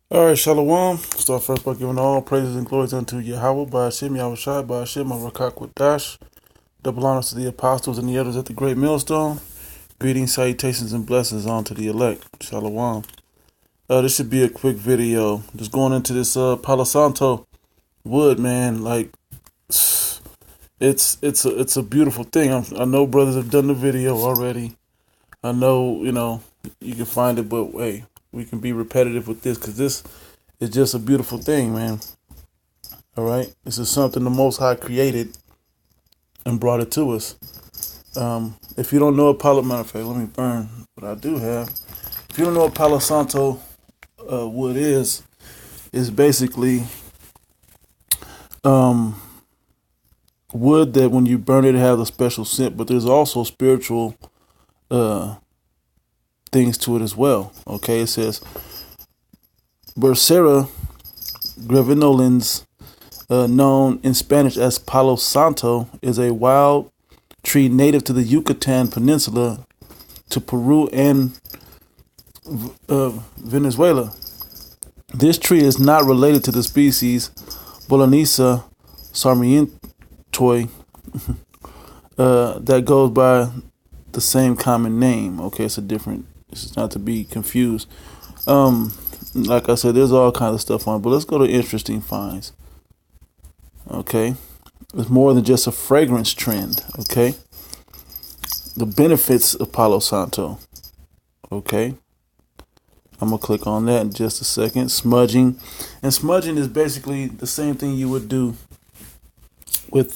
All right, Shalom. Start first by giving all praises and glories unto Yahweh, by Hashem, Yahushai, by Hashem, Rakakwadash. Double honors to the apostles and the elders at the great millstone. Greetings, salutations, and blessings on to the elect. Shalom. This should be a quick video. Just going into this Palo Santo wood, man. Like, it's a beautiful thing. I know brothers have done the video already. I know, you can find it, but hey, we can be repetitive with this because this is just a beautiful thing, man. All right, this is something the Most High created and brought it to us. If you don't know what matter of fact, let me burn what I do have. If you don't know what Palo Santo wood is basically wood that when you burn it, it has a special scent, but there's also spiritual things to it as well. Okay, it says Bursera gravinolens, known in Spanish as Palo Santo, is a wild tree native to the Yucatan Peninsula, to Peru and Venezuela. This tree is not related to the species Bolognese sarmientoi that goes by the same common name. Okay, it's a different. It's not to be confused. Like I said, there's all kinds of stuff on it, but let's go to interesting finds. Okay, it's more than just a fragrance trend. Okay, the benefits of Palo Santo. Okay, I'm gonna click on that in just a second. Smudging, and smudging is basically the same thing you would do with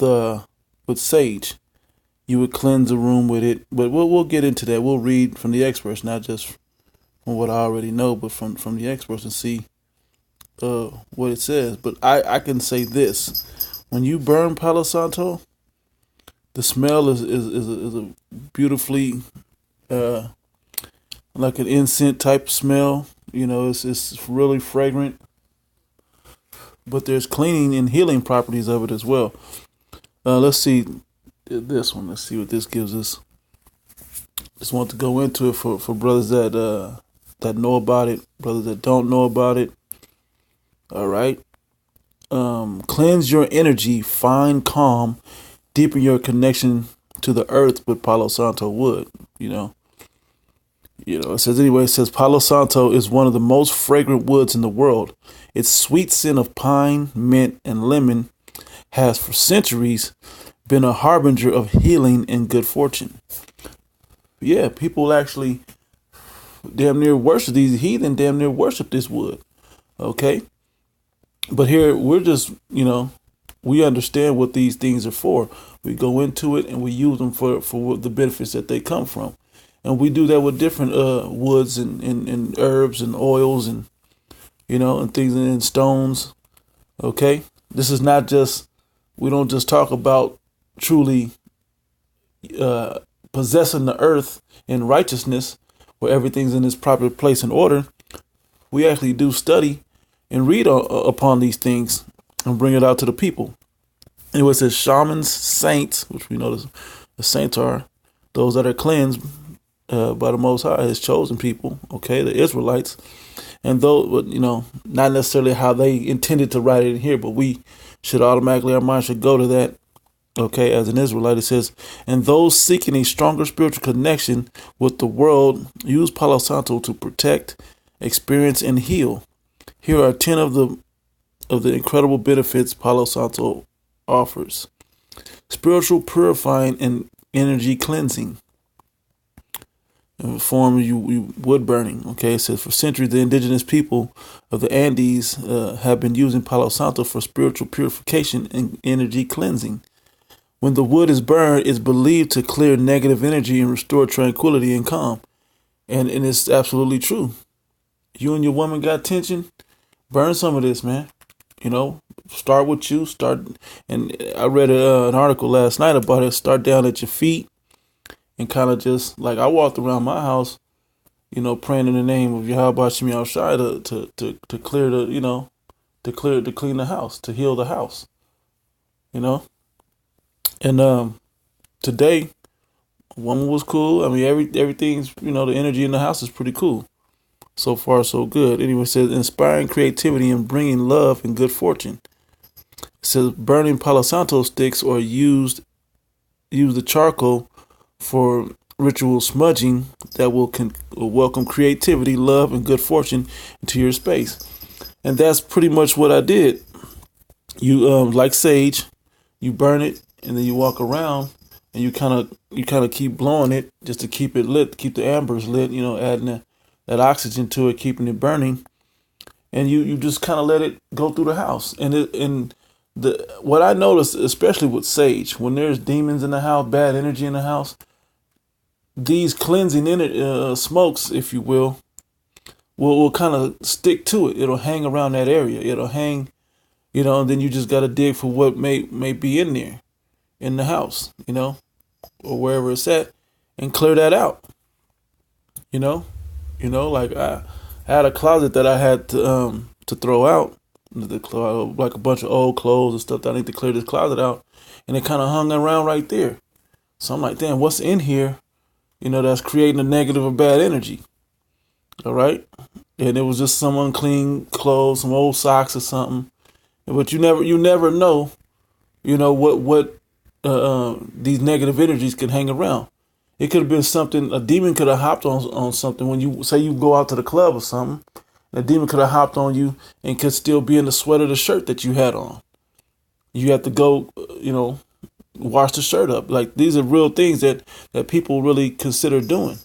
sage. You would cleanse a room with it, but we'll get into that. We'll read from the experts, not just from what I already know, but from the experts and see what it says. But I can say this: when you burn Palo Santo, the smell is a beautifully like an incense type smell. It's really fragrant, but there's cleaning and healing properties of it as well. Let's see this one. Let's see what this gives us. Just want to go into it for brothers that know about it, brothers that don't know about it. All right. Cleanse your energy, find calm, deepen your connection to the earth with Palo Santo wood. It says Palo Santo is one of the most fragrant woods in the world. Its sweet scent of pine, mint, and lemon has for centuries been a harbinger of healing and good fortune. Yeah, people actually damn near worship these heathen, damn near worship this wood. Okay. But here we're just, we understand what these things are for. We go into it and we use them for the benefits that they come from. And we do that with different woods and herbs and oils and, and things and stones. Okay. This is not just, we don't just talk about truly possessing the earth in righteousness where everything's in its proper place and order. We actually do study and read upon these things and bring it out to the people. Anyway, it says shamans, saints, which we know the saints are those that are cleansed by the Most High, His chosen people, okay, the Israelites. And though, not necessarily how they intended to write it in here, but we should automatically, our mind should go to that. Okay, as an Israelite, it says, and those seeking a stronger spiritual connection with the world use Palo Santo to protect, experience, and heal. Here are 10 of the incredible benefits Palo Santo offers. Spiritual purifying and energy cleansing. In the form of wood burning. Okay, it says for centuries the indigenous people of the Andes have been using Palo Santo for spiritual purification and energy cleansing. When the wood is burned, it's believed to clear negative energy and restore tranquility and calm. And it's absolutely true. You and your woman got tension, burn some of this, man. Start with you. And I read an article last night about it. Start down at your feet and kind of just, like, I walked around my house, praying in the name of Yahweh Shemi Shai to clear to clean the house, to heal the house, And today, woman was cool. I mean, everything's, the energy in the house is pretty cool. So far, so good. Anyway, it says inspiring creativity and bringing love and good fortune. It says burning Palo Santo sticks or use the charcoal for ritual smudging that will welcome creativity, love, and good fortune into your space. And that's pretty much what I did. You like sage, you burn it, and then you walk around, and you kind of keep blowing it just to keep it lit, keep the ambers lit. Adding that oxygen to it, keeping it burning, and you just kind of let it go through the house. And what I noticed, especially with sage, when there's demons in the house, bad energy in the house, these cleansing smokes, if you will kind of stick to it. It'll hang around that area. It'll hang, and then you just got to dig for what may be in there, in the house, or wherever it's at, and clear that out. Like I had a closet that I had to throw out, like a bunch of old clothes and stuff that I need to clear this closet out, and it kind of hung around right there. So I'm like, damn, what's in here? That's creating a negative or bad energy. All right, and it was just some unclean clothes, some old socks or something. But you never know, what these negative energies can hang around. It could have been something, a demon could have hopped on something when you say you go out to the club or something. A demon could have hopped on you and could still be in the sweat of the shirt that you had on. You have to go, wash the shirt up. Like, these are real things that people really consider doing.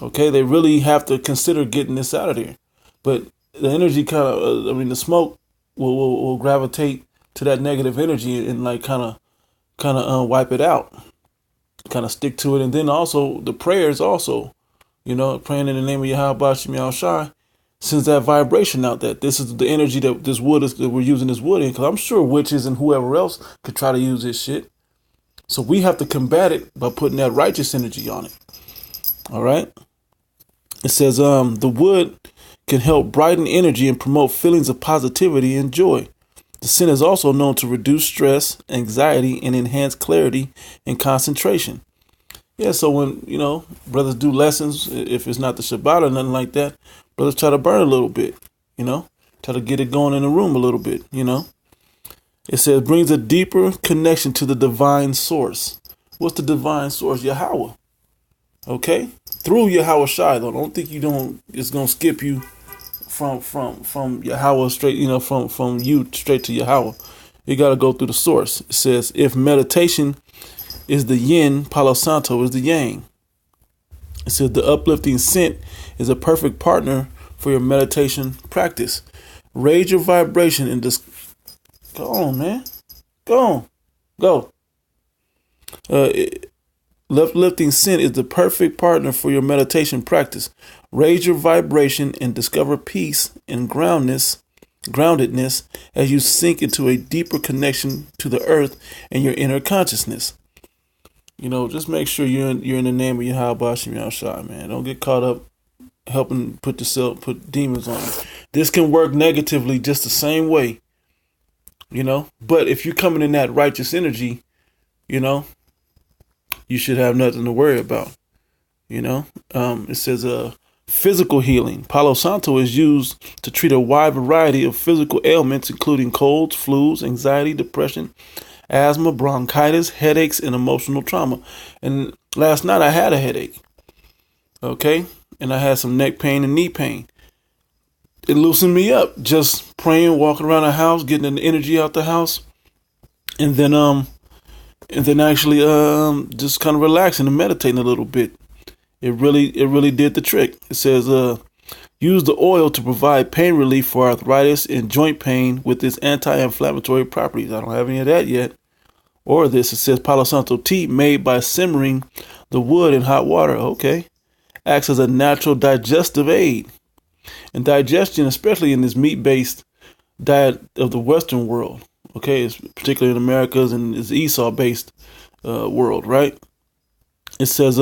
Okay, they really have to consider getting this out of there. But the energy the smoke will gravitate to that negative energy and like kind of wipe it out, kind of stick to it. And then also the prayers also, praying in the name of Yahweh Bashim Yahushai, sends that vibration out that this is the energy that this wood is, that we're using this wood in. Because I'm sure witches and whoever else could try to use this shit. So we have to combat it by putting that righteous energy on it. All right. It says the wood can help brighten energy and promote feelings of positivity and joy. The scent is also known to reduce stress, anxiety, and enhance clarity and concentration. Yeah, so when, brothers do lessons, if it's not the Shabbat or nothing like that, brothers try to burn a little bit, try to get it going in the room a little bit, It says brings a deeper connection to the divine source. What's the divine source? Yahweh. Okay? Through Yahweh Shai, though. Don't think it's going to skip you from Yahweh straight, from you straight to Yahweh. You got to go through the source. It says, if meditation is the yin, Palo Santo is the yang. It says the uplifting scent is a perfect partner for your meditation practice. Raise your vibration and just go on, man. Go on. Go. Uplifting scent is the perfect partner for your meditation practice. Raise your vibration and discover peace and groundedness as you sink into a deeper connection to the earth and your inner consciousness. Just make sure you're in the name of Yahweh Bashim Yahushai, man. Don't get caught up helping put demons on you. This can work negatively just the same way, But if you're coming in that righteous energy, you should have nothing to worry about. It says physical healing. Palo Santo is used to treat a wide variety of physical ailments, including colds, flus, anxiety, depression, asthma, bronchitis, headaches, and emotional trauma. And last night I had a headache. Okay. And I had some neck pain and knee pain. It loosened me up. Just praying, walking around the house, getting the energy out the house. And then actually just kind of relaxing and meditating a little bit. It really did the trick. It says use the oil to provide pain relief for arthritis and joint pain with its anti-inflammatory properties. I don't have any of that yet. Or this, it says Palo Santo tea made by simmering the wood in hot water. Okay. Acts as a natural digestive aid. And digestion, especially in this meat-based diet of the Western world, okay, it's particularly in Americas and it's Esau-based world, right? It says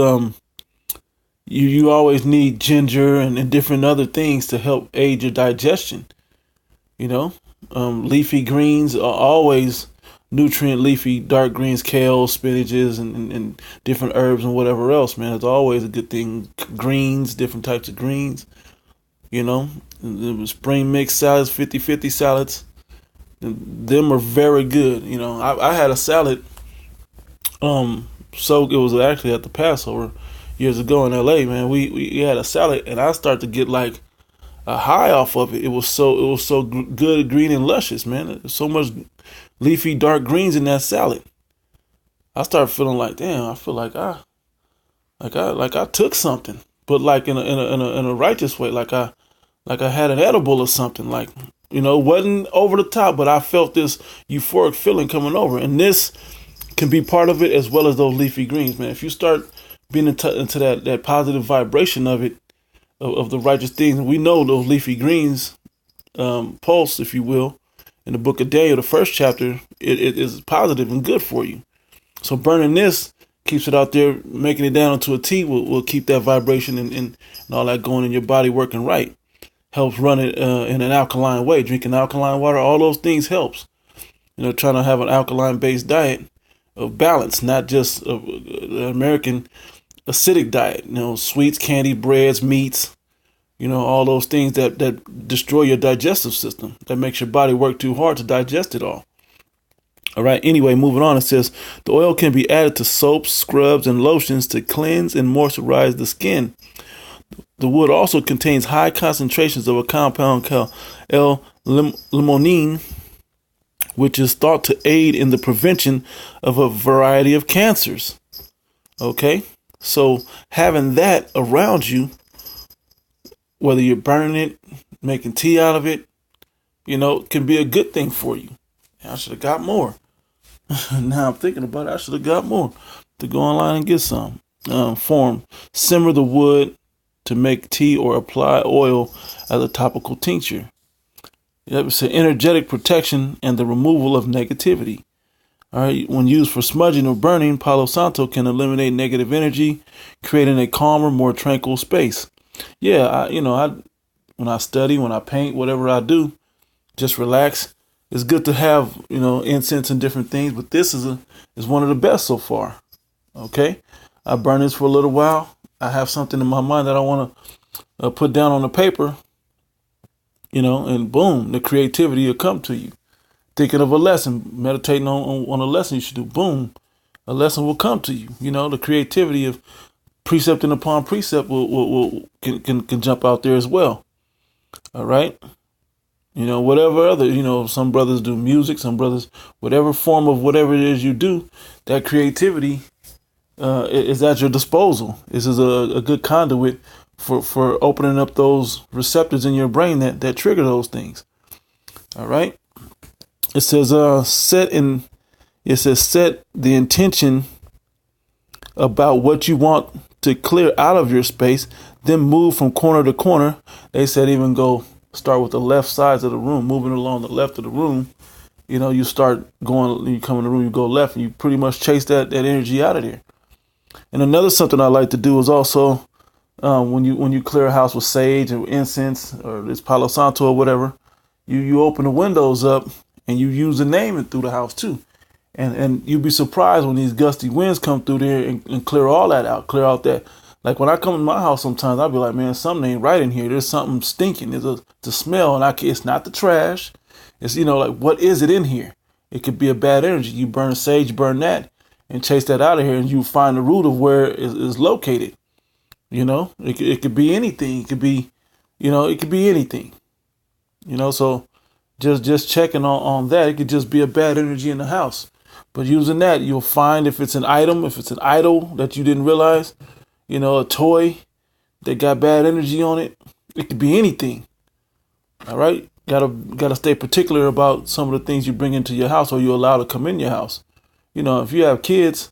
you always need ginger and different other things to help aid your digestion. Leafy greens are always nutrient leafy, dark greens, kale, spinaches, and different herbs and whatever else, man. It's always a good thing. Greens, different types of greens. You know, the spring mix salads, 50-50 salads. Them are very good. You know, I had a salad. So it was actually at the Passover years ago in LA. Man, we had a salad, and I started to get like a high off of it. It was so good, green and luscious, man. There's so much leafy dark greens in that salad. I started feeling like, damn, I feel like I took something, but like in a righteous way, like I had an edible or something, like, wasn't over the top, but I felt this euphoric feeling coming over, and this can be part of it as well as those leafy greens, man. If you start being into that positive vibration of it, of the righteous things, we know those leafy greens pulse, if you will, in the book of Daniel, the first chapter, it is positive and good for you. So burning this keeps it out there, making it down into a tea will keep that vibration and all that going in your body working right. Helps run it in an alkaline way. Drinking alkaline water, all those things helps. Trying to have an alkaline based diet of balance, not just an American acidic diet. Sweets, candy, breads, meats, all those things that destroy your digestive system, that makes your body work too hard to digest it all. All right. Anyway, moving on, it says the oil can be added to soaps, scrubs, and lotions to cleanse and moisturize the skin. The wood also contains high concentrations of a compound called L-limonene, which is thought to aid in the prevention of a variety of cancers. Okay, so having that around you, whether you're burning it, making tea out of it, can be a good thing for you. I should have got more. Now I'm thinking about it, I should have got more to go online and get some. Form: simmer the wood to make tea or apply oil as a topical tincture. It's an energetic protection and the removal of negativity. All right, when used for smudging or burning, Palo Santo can eliminate negative energy, creating a calmer, more tranquil space. Yeah, I when I study, when I paint, whatever I do, just relax. It's good to have, incense and different things, but this is one of the best so far. Okay, I burn this for a little while. I have something in my mind that I want to put down on the paper, and boom, the creativity will come to you. Thinking of a lesson, meditating on a lesson you should do, boom, a lesson will come to you. The creativity of precepting upon precept can jump out there as well. All right. Whatever other, some brothers do music, some brothers, whatever form of whatever it is you do, that creativity is at your disposal. This is a good conduit for opening up those receptors in your brain that trigger those things. All right. It says set the intention about what you want to clear out of your space, then move from corner to corner. They said even start with the left sides of the room, moving along the left of the room. You start going, you come in the room, you go left, and you pretty much chase that energy out of there. And another something I like to do is also when you clear a house with sage or incense or this Palo Santo or whatever, you open the windows up and you use the name through the house too. And you'd be surprised when these gusty winds come through there and clear all that out, clear out that. Like when I come in my house, sometimes I'll be like, man, something ain't right in here. There's something stinking. There's the smell, and it's not the trash. It's, like, what is it in here? It could be a bad energy. You burn sage, burn that, and chase that out of here, and you find the root of where it is located. It could be anything. It could be, it could be anything. So just checking on that. It could just be a bad energy in the house. But using that, you'll find if it's an item, if it's an idol that you didn't realize, a toy that got bad energy on it. It could be anything. All right. Gotta stay particular about some of the things you bring into your house or you allow to come in your house. If you have kids,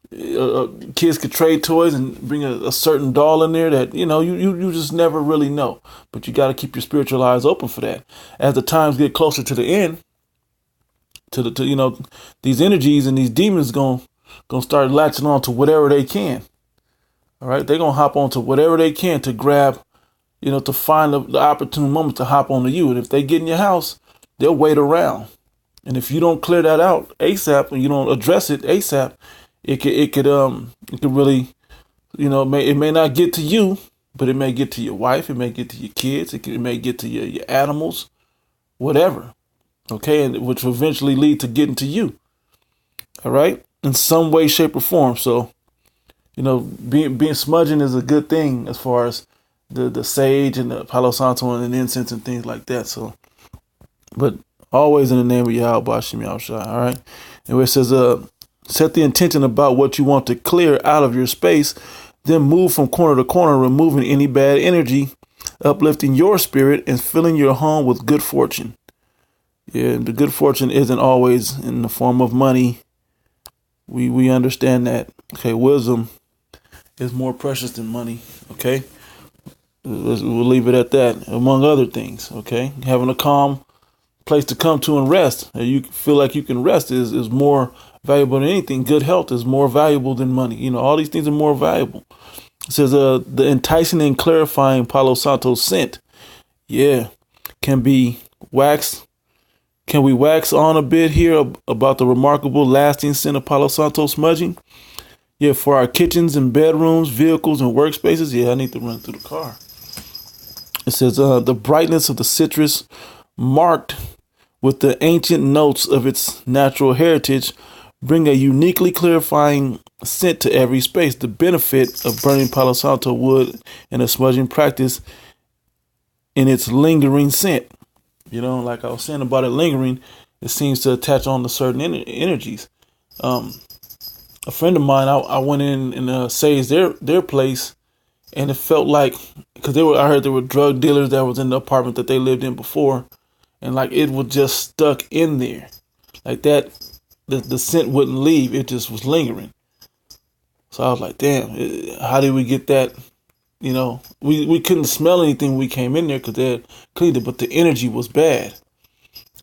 kids could trade toys and bring a certain doll in there that, you just never really know. But you got to keep your spiritual eyes open for that. As the times get closer to the end, these energies and these demons gonna start latching on to whatever they can. All right, they're going to hop onto whatever they can to grab, to find the opportune moment to hop onto you. And if they get in your house, they'll wait around. And if you don't clear that out ASAP and you don't address it ASAP, it could really, it may not get to you, but it may get to your wife, it may get to your kids, it may get to your animals, whatever. Okay, and which will eventually lead to getting to you. All right, in some way, shape, or form. So, being smudging is a good thing as far as the sage and the Palo Santo and the incense and things like that. So, but always in the name of Yahweh Bashim Yahushua. All right, and where it says, set the intention about what you want to clear out of your space, then move from corner to corner, removing any bad energy, uplifting your spirit, and filling your home with good fortune. Yeah, the good fortune isn't always in the form of money. We understand that. Okay, wisdom is more precious than money. Okay, we'll leave it at that. Among other things. Okay, having a calm place to come to and rest, and you feel like you can rest is more valuable than anything. Good health is more valuable than money. All these things are more valuable. It says the enticing and clarifying Palo Santo scent, can be waxed. Can we wax on a bit here about the remarkable lasting scent of Palo Santo smudging? Yeah, for our kitchens and bedrooms, vehicles and workspaces. Yeah, I need to run through the car. It says the brightness of the citrus, marked with the ancient notes of its natural heritage, bring a uniquely clarifying scent to every space. The benefit of burning Palo Santo wood in a smudging practice in its lingering scent. Like I was saying about it lingering, it seems to attach on to certain energies. A friend of mine, I went in and saged their place, and it felt like, because I heard there were drug dealers that was in the apartment that they lived in before, and like it was just stuck in there, like that. The scent wouldn't leave; it just was lingering. So I was like, "Damn, how did we get that?" We couldn't smell anything when we came in there because they had cleaned it, but the energy was bad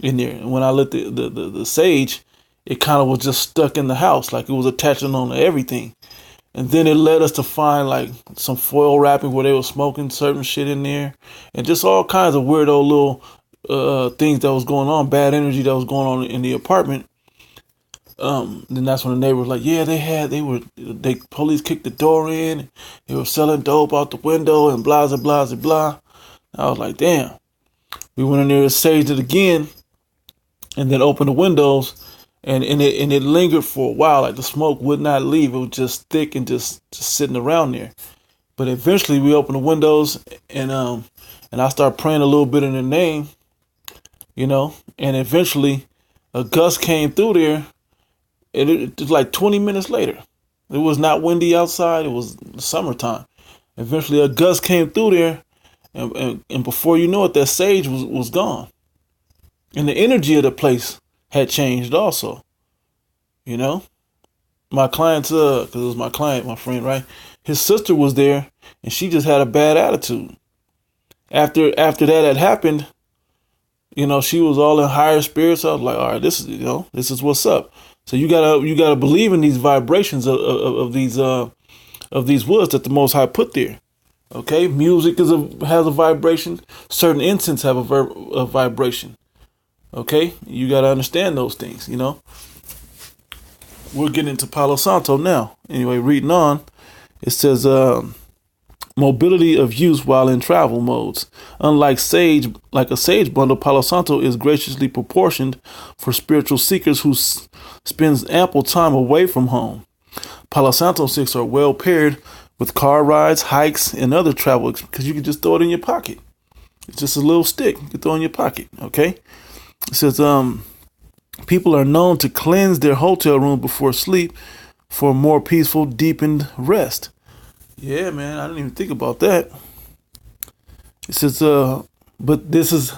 in there. And when I lit the sage, it kind of was just stuck in the house, like it was attaching on to everything. And then it led us to find like some foil wrapping where they were smoking certain shit in there, and just all kinds of weirdo little things that was going on, bad energy that was going on in the apartment. Then that's when the neighbor was like, yeah, they police kicked the door in, they were selling dope out the window and blah, blah, blah, blah. I was like, damn. We went in there and saged it again and then opened the windows and it lingered for a while. Like the smoke would not leave. It was just thick and just sitting around there. But eventually we opened the windows and I started praying a little bit in the name, and eventually a gust came through there. It was like 20 minutes later. It was not windy outside. It was summertime. Eventually, a gust came through there, and before you know it, that sage was gone, and the energy of the place had changed also. My client's because it was my client, my friend, right? His sister was there, and she just had a bad attitude. After that had happened, she was all in higher spirits. I was like, all right, this is what's up. So you gotta believe in these vibrations of these woods that the Most High put there. Okay, music has a vibration. Certain incense have a vibration. Okay, you gotta understand those things. We're getting into Palo Santo now. Anyway, reading on, it says mobility of use while in travel modes. Unlike a sage bundle, Palo Santo is graciously proportioned for spiritual seekers who spends ample time away from home. Palo Santo sticks are well paired with car rides, hikes, and other travel because you can just throw it in your pocket. It's just a little stick you can throw in your pocket. Okay, it says people are known to cleanse their hotel room before sleep for more peaceful, deepened rest. Yeah, man, I didn't even think about that. It says, but this is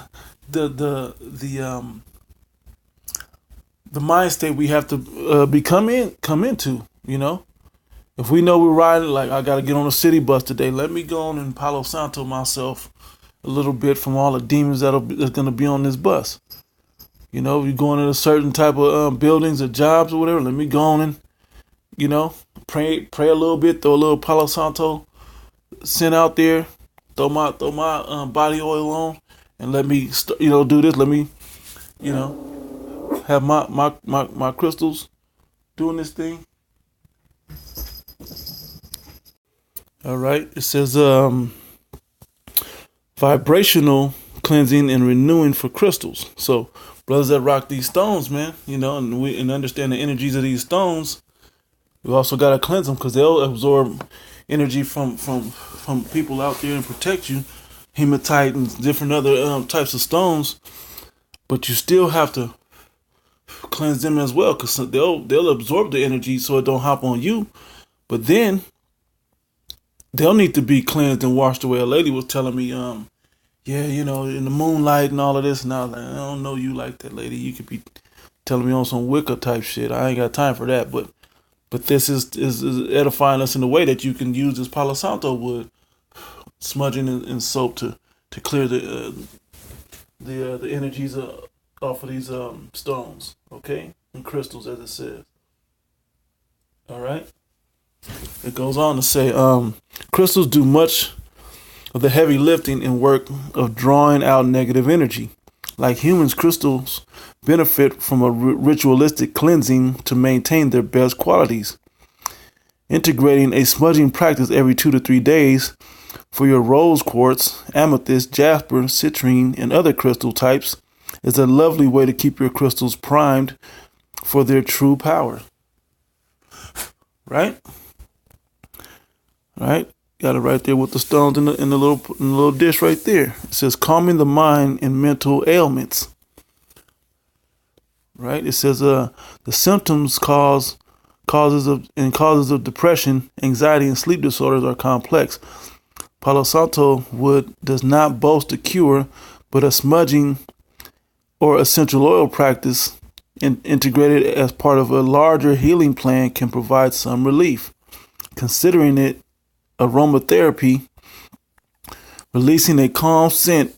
the mind state we have to come into. If we know we're riding, like I got to get on a city bus today, let me go on and Palo Santo myself a little bit from all the demons that's going to be on this bus. You're going to a certain type of buildings or jobs or whatever. Let me go on and pray a little bit, throw a little Palo Santo scent out there, throw my body oil on, and let me do this. Let me have my crystals doing this thing. All right. It says vibrational cleansing and renewing for crystals. So brothers that rock these stones, man, and understand the energies of these stones, we also got to cleanse them because they'll absorb energy from people out there and protect you, hematite and different other types of stones. But you still have to cleanse them as well, because they'll absorb the energy so it don't hop on you. But then they'll need to be cleansed and washed away. A lady was telling me, yeah, in the moonlight and all of this. And I was like, I don't know you like that, lady. You could be telling me on some Wicca type shit. I ain't got time for that. But this is edifying us in a way that you can use this Palo Santo wood, smudging in soap to clear the energies off of these stones, okay, and crystals, as it says. All right. It goes on to say, crystals do much of the heavy lifting and work of drawing out negative energy. Like humans, crystals benefit from a ritualistic cleansing to maintain their best qualities. Integrating a smudging practice every 2 to 3 days for your rose quartz, amethyst, jasper, citrine, and other crystal types is a lovely way to keep your crystals primed for their true power. Right? Right? Got it right there with the stones in the little dish right there. It says calming the mind and mental ailments. Right? It says the symptoms causes of depression, anxiety, and sleep disorders are complex. Palo Santo wood does not boast a cure, but a smudging or essential oil practice integrated as part of a larger healing plan can provide some relief. Considering it aromatherapy, releasing a calm scent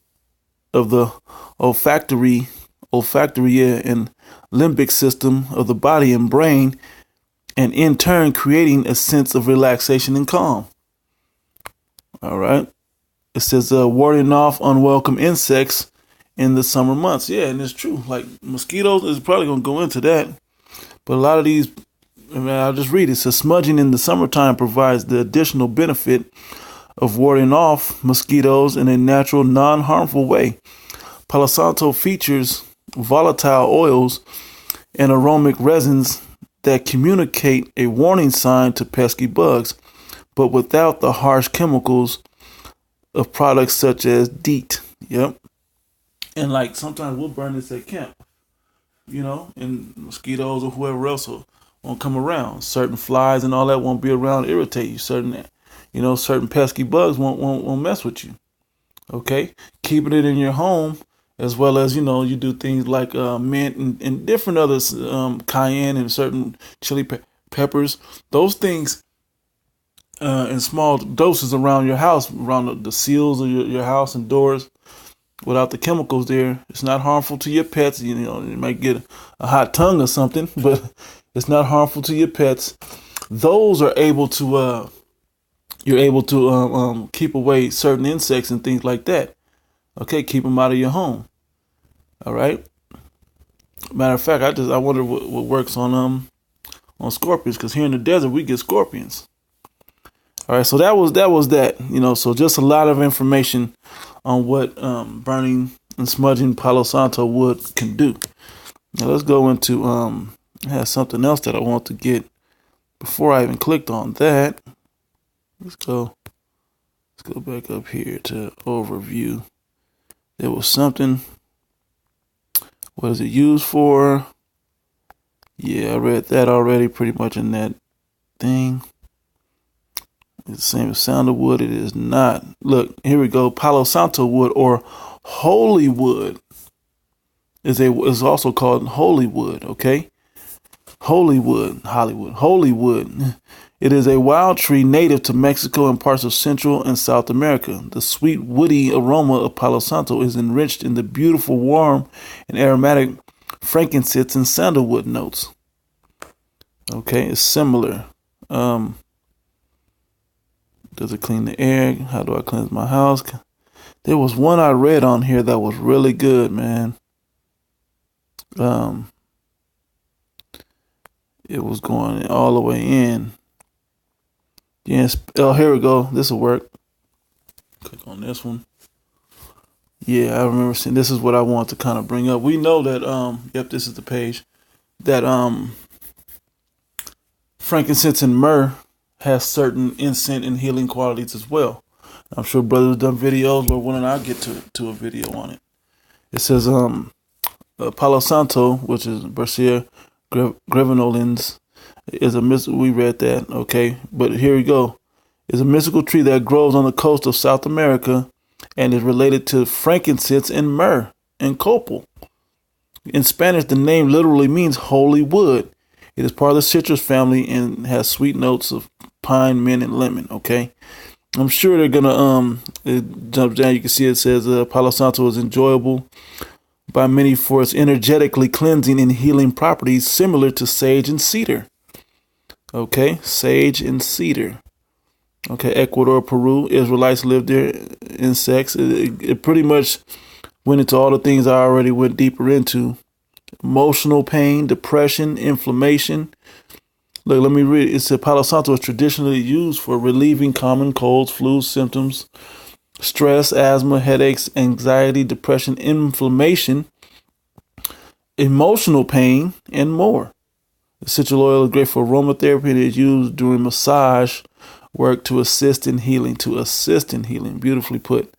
of the olfactory and limbic system of the body and brain, and in turn creating a sense of relaxation and calm. All right. It says warding off unwelcome insects in the summer months. Yeah, and it's true. Like mosquitoes is probably going to go into that. But a lot of these, I'll just read it. It says smudging in the summertime provides the additional benefit of warding off mosquitoes in a natural, non-harmful way. Palo Santo features volatile oils and aromatic resins that communicate a warning sign to pesky bugs, but without the harsh chemicals of products such as DEET. Yep. And like sometimes we'll burn this at camp, and mosquitoes or whoever else won't come around. Certain flies and all that won't be around to irritate you. Certain pesky bugs won't mess with you. Okay. Keeping it in your home, as well as, you do things like mint and different others, cayenne and certain chili peppers. Those things in small doses around your house, around the seals of your house and doors, without the chemicals there. It's not harmful to your pets. You might get a hot tongue or something, but it's not harmful to your pets. Those are able to, you're able to keep away certain insects and things like that. Okay, keep them out of your home. All right. Matter of fact, I wonder what works on scorpions, because here in the desert we get scorpions. All right, so that was that. So just a lot of information on what burning and smudging Palo Santo wood can do. Now let's go into I had something else that I want to get before I even clicked on that. Let's go back up here to overview. There was something. What is it used for? Yeah, I read that already pretty much in that thing. It's the same as sandalwood. It is not. Look, here we go. Palo Santo wood, or holy wood, is also called holy wood. Okay, holy wood, Hollywood, holy wood. It is a wild tree native to Mexico and parts of Central and South America. The sweet, woody aroma of Palo Santo is enriched in the beautiful, warm, and aromatic frankincense and sandalwood notes. Okay, it's similar. Does it clean the air? How do I cleanse my house? There was one I read on here that was really good, man. It was going all the way in. Yes. Oh, here we go. This will work. Click on this one. Yeah, I remember seeing. This is what I want to kind of bring up. We know that. Yep, this is the page that frankincense and myrrh has certain incense and healing qualities as well. I'm sure brothers done videos, but when I get to a video on it, it says Palo Santo, which is Bercia grevinolens, is we read that, okay, but here we go. Is a mystical tree that grows on the coast of South America and is related to frankincense and myrrh and copal. In Spanish, the name literally means holy wood. It is part of the citrus family and has sweet notes of pine, mint, and lemon. Okay, I'm sure they're gonna it jumps down. You can see it says Palo Santo is enjoyable by many for its energetically cleansing and healing properties, similar to sage and cedar. Okay, sage and cedar. Okay, Ecuador, Peru, Israelites lived there. Insects. It pretty much went into all the things I already went deeper into. Emotional pain, depression, inflammation. Look, let me read. It said Palo Santo is traditionally used for relieving common colds, flu symptoms, stress, asthma, headaches, anxiety, depression, inflammation, emotional pain, and more. The essential oil is great for aromatherapy and is used during massage work to assist in healing. Beautifully put.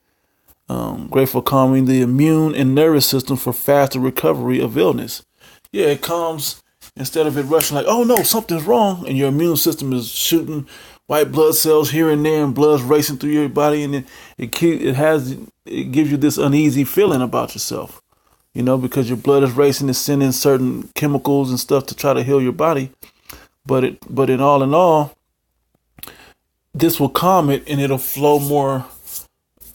Great for calming the immune and nervous system for faster recovery of illness. Yeah, it calms instead of it rushing like, oh no, something's wrong, and your immune system is shooting white blood cells here and there, and blood's racing through your body, and it gives you this uneasy feeling about yourself. You know, because your blood is racing, it's sending certain chemicals and stuff to try to heal your body. But in all, this will calm it, and it'll flow more.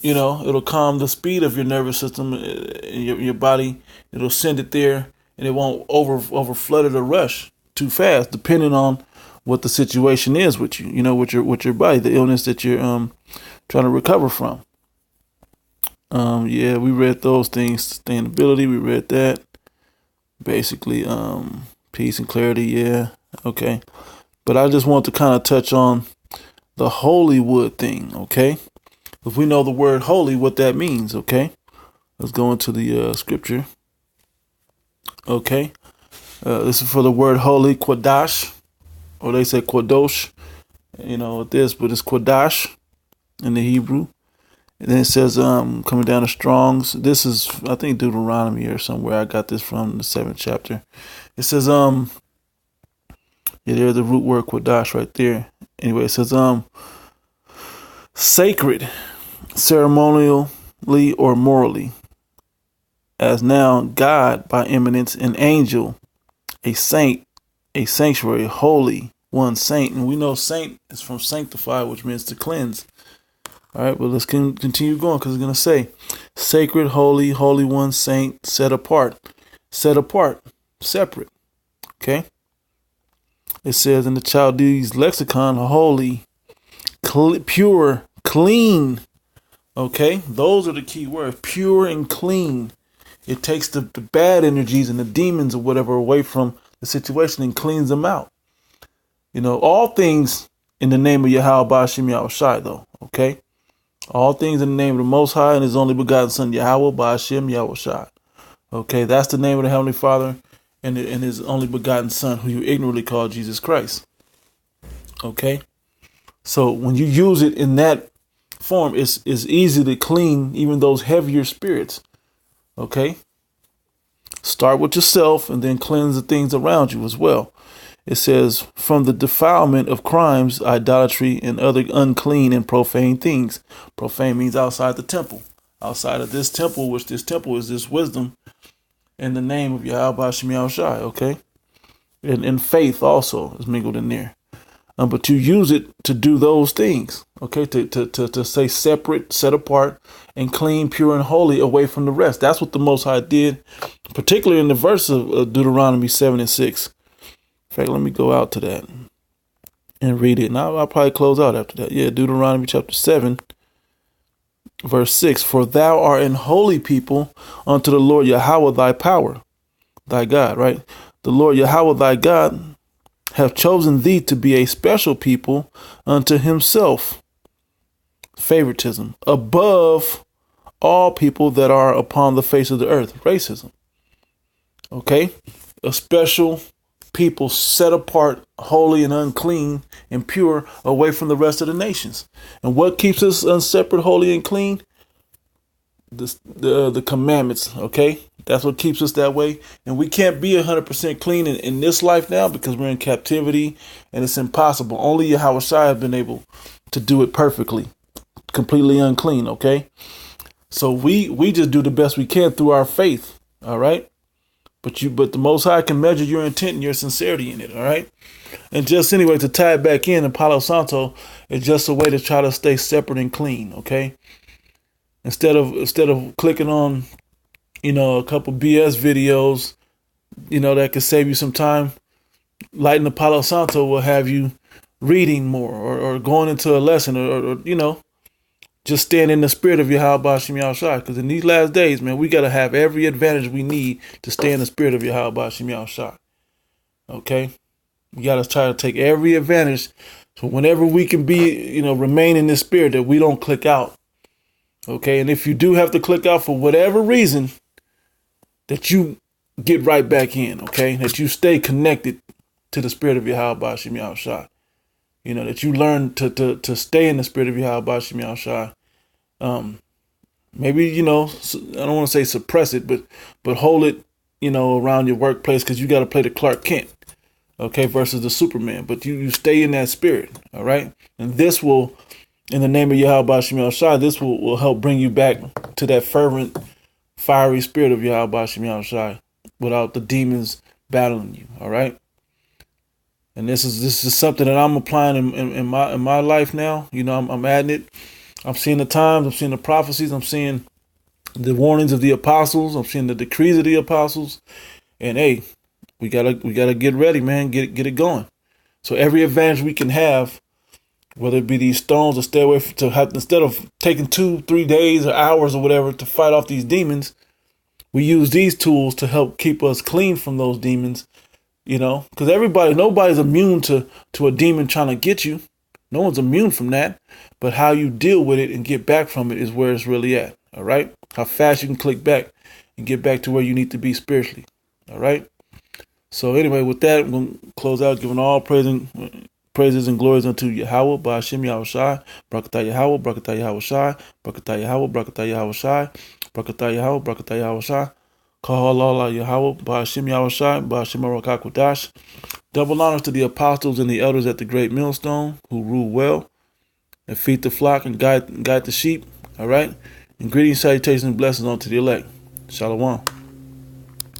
You know, it'll calm the speed of your nervous system and your body. It'll send it there, and it won't over flood it or rush too fast, depending on what the situation is with you. You know, with your body, the illness that you're trying to recover from. Yeah, we read those things. Sustainability, we read that. Basically, peace and clarity. Yeah, okay. But I just want to kind of touch on the holy wood thing, okay? If we know the word holy, what that means, okay? Let's go into the scripture. Okay. This is for the word holy, Quadash, or they say Quadosh, you know, this, but it's Quadash in the Hebrew. And then it says, coming down to Strong's, this is, I think, Deuteronomy or somewhere. I got this from the 7th chapter. It says, yeah, there's the root word Quadash right there. Anyway, it says, sacred, ceremonially or morally, as now God by eminence, an angel, a saint, a sanctuary, holy one, saint. And we know saint is from sanctify, which means to cleanse. All right, well, let's continue going, because it's going to say sacred, holy, holy one, saint, set apart, separate. Okay. It says in the Chaldees lexicon, holy, pure, clean. Okay, those are the key words, pure and clean. It takes the bad energies and the demons or whatever away from the situation and cleans them out. You know, all things in the name of Yahweh Ba'Shem Yahushai, though. Okay, all things in the name of the Most High and His only begotten Son Yahweh Ba'Shem Yahushai. Okay, that's the name of the Heavenly Father and His only begotten Son, who you ignorantly call Jesus Christ. Okay, so when you use it in that form, it's easy to clean even those heavier spirits. Okay, start with yourself and then cleanse the things around you as well. It says, from the defilement of crimes, idolatry, and other unclean and profane things. Profane means outside the temple, outside of this temple, which this temple is this wisdom in the name of Yahweh Ba'Shem Yahushai. Okay, and faith also is mingled in there. But you use it to do those things, okay, to say separate, set apart, and clean, pure, and holy away from the rest. That's what the Most High did, particularly in the verse of Deuteronomy 7 and 6. In fact, let me go out to that and read it. And I'll probably close out after that. Yeah, Deuteronomy chapter 7, verse 6. For thou art an holy people unto the Lord Yahweh thy power, thy God, right? The Lord Yahweh thy God have chosen thee to be a special people unto himself. Favoritism above all people that are upon the face of the earth. Racism. Okay? A special people set apart, holy and unclean and pure, away from the rest of the nations. And what keeps us separate, holy and clean? The commandments. Okay? That's what keeps us that way. And we can't be 100% clean in this life now because we're in captivity and it's impossible. Only Yahweh Shai have been able to do it perfectly, completely unclean. Okay? So we just do the best we can through our faith. All right? But the Most High can measure your intent and your sincerity in it. All right? And just anyway, to tie it back in Palo Santo is just a way to try to stay separate and clean. Okay? Instead of clicking on, a couple BS videos, that could save you some time, lighting the Palo Santo will have you reading more or going into a lesson or just staying in the spirit of Yahweh Shem Yahushai. Because in these last days, man, we got to have every advantage we need to stay in the spirit of Yahweh Shem Yahushai. Okay? We got to try to take every advantage. So whenever we can be, remain in this spirit, that we don't click out. Okay? And if you do have to click out for whatever reason, that you get right back in. Okay? That you stay connected to the spirit of Yahweh Shem Yahushai. That you learn to stay in the spirit of Yahweh Shem Yahushai. Maybe, I don't want to say suppress it, but hold it, around your workplace because you got to play the Clark Kent, okay, versus the Superman. But you stay in that spirit, all right? And this will, in the name of Yahweh Shem Yahushai, this will help bring you back to that fervent, fiery spirit of Yahweh Shem Yahushai without the demons battling you, all right? And this is something that I'm applying in my life now. I'm adding it. I'm seeing the times. I'm seeing the prophecies. I'm seeing the warnings of the apostles. I'm seeing the decrees of the apostles. And hey, we gotta get ready, man. Get it going. So every advantage we can have, whether it be these stones or stay away instead of taking 2-3 days or hours or whatever to fight off these demons, we use these tools to help keep us clean from those demons. Because nobody's immune to a demon trying to get you. No one's immune from that. But how you deal with it and get back from it is where it's really at. All right. How fast you can click back and get back to where you need to be spiritually. All right. So anyway, with that, I'm going to close out giving all praises and glories unto Yahweh, Ba'ashem Yahushai, Barakatah Yahweh, Barakatah Yahushai, Barakatah Yahweh, Barakatah Yahushai, Barakatah Yahweh, Barakatah Yahushai. Kahalala Yahweh, Ba'ashem Yahushai, Ba'ashem Arakakwadash. Double honors to the apostles and the elders at the great millstone who rule well and feed the flock and guide the sheep. All right. And greetings, salutations, and blessings unto the elect. Shalom.